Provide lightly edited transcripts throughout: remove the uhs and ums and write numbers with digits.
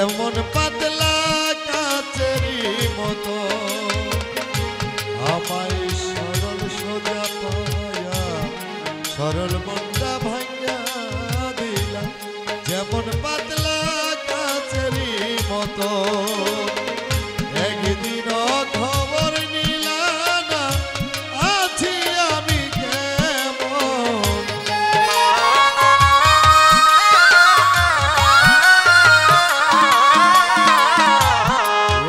যেমন পাতলা কাচেরি মতো আমায় সরল সোজা পায়া সরল মনটা ভাঙা দিলা যেমন পাতলা কাচেরি মতো একদিন খবর নিলা না আছি আমি কেমন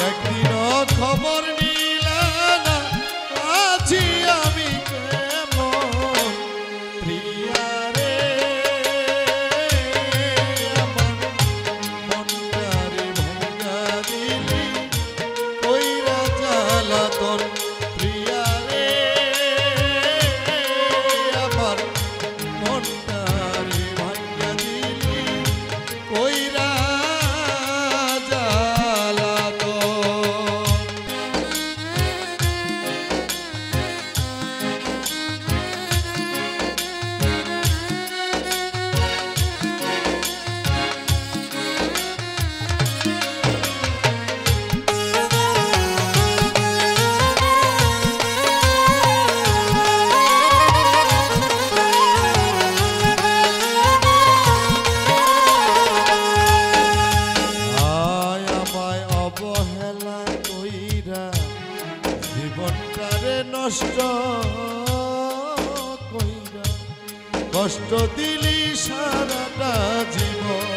একদিন খবর নিলা না আছি আমি কেমন প্রিয়া রে আমার মনটারে ভাঙা দিলি কইরা জ্বালাতন প্রিয়া রে আমার মনটারে ভাঙা দিলি কইরা নষ্ট কইরা কষ্ট দিলি সারাটা জীবন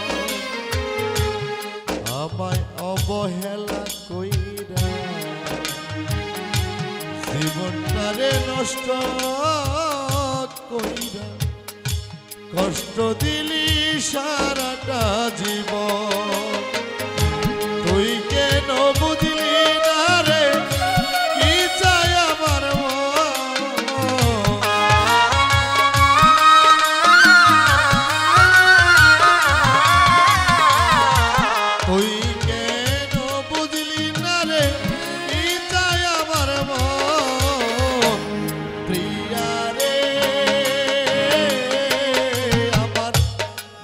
আমায় অবহেলা কইরা জীবনটারে নষ্ট কইরা কষ্ট দিলি সারাটা জীবন তুই কেন বুঝলি না রে কি চাই আমার তুই কেন বুঝলি না রে কি চাই আমার মন প্রিয়া রে আমার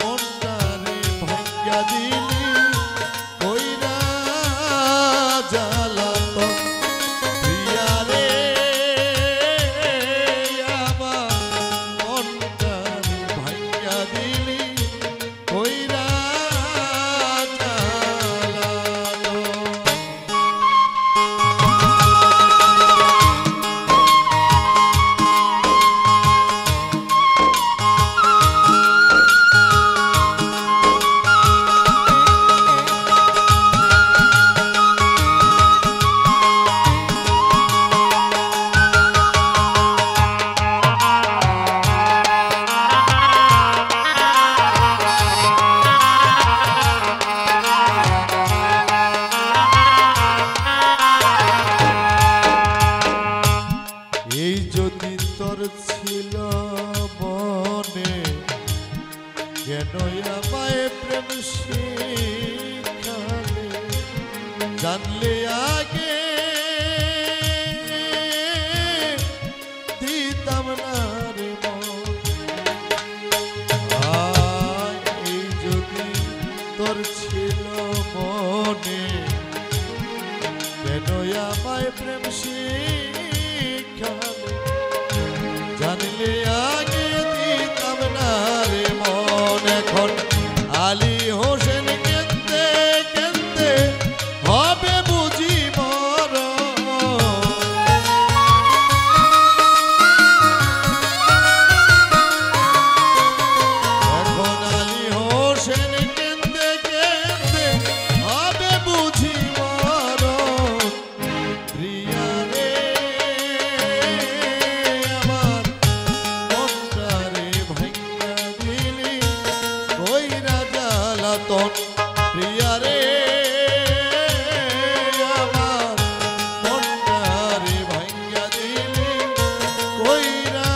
মনটারে ভাঙা দিলি কইরা জ্বালাতন প্রিয়া রে আমার মনটারে ভাঙা দিলি কইরা এই যদি তোর ছিল মনে কেন আমায় প্রেম শিখালে জানলে আগে দিতাম না রে মন এই যদি তোর ছিল মনে কেন আমায় প্রেম জানলে আগে দিতাম না রে মন এখন আলী হোসেন কেন্দে কেন্দে হবে বুঝি মরণ এখন আলী হোসেন কেন্দে কেন্দে হবে বুঝি মরণ প্রিয়া রে আমার মনটারে ভাঙা দিলি কইরা জ্বালাতন প্রিয়া রে আমার মনটারে ভাঙা দিলি কইরা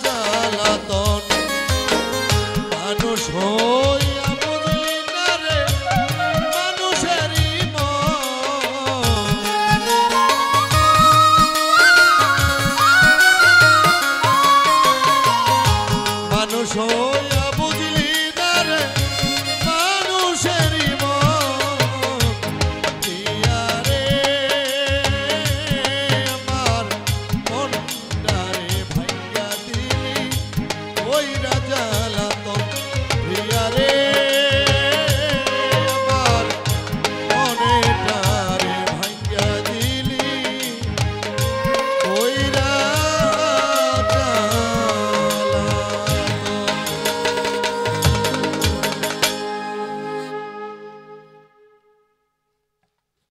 জ্বালাতন মানুষ হইয়া বুঝলি না রে মানুষেরই মানুষ হইয়া বুঝলি না রে মানুষেরই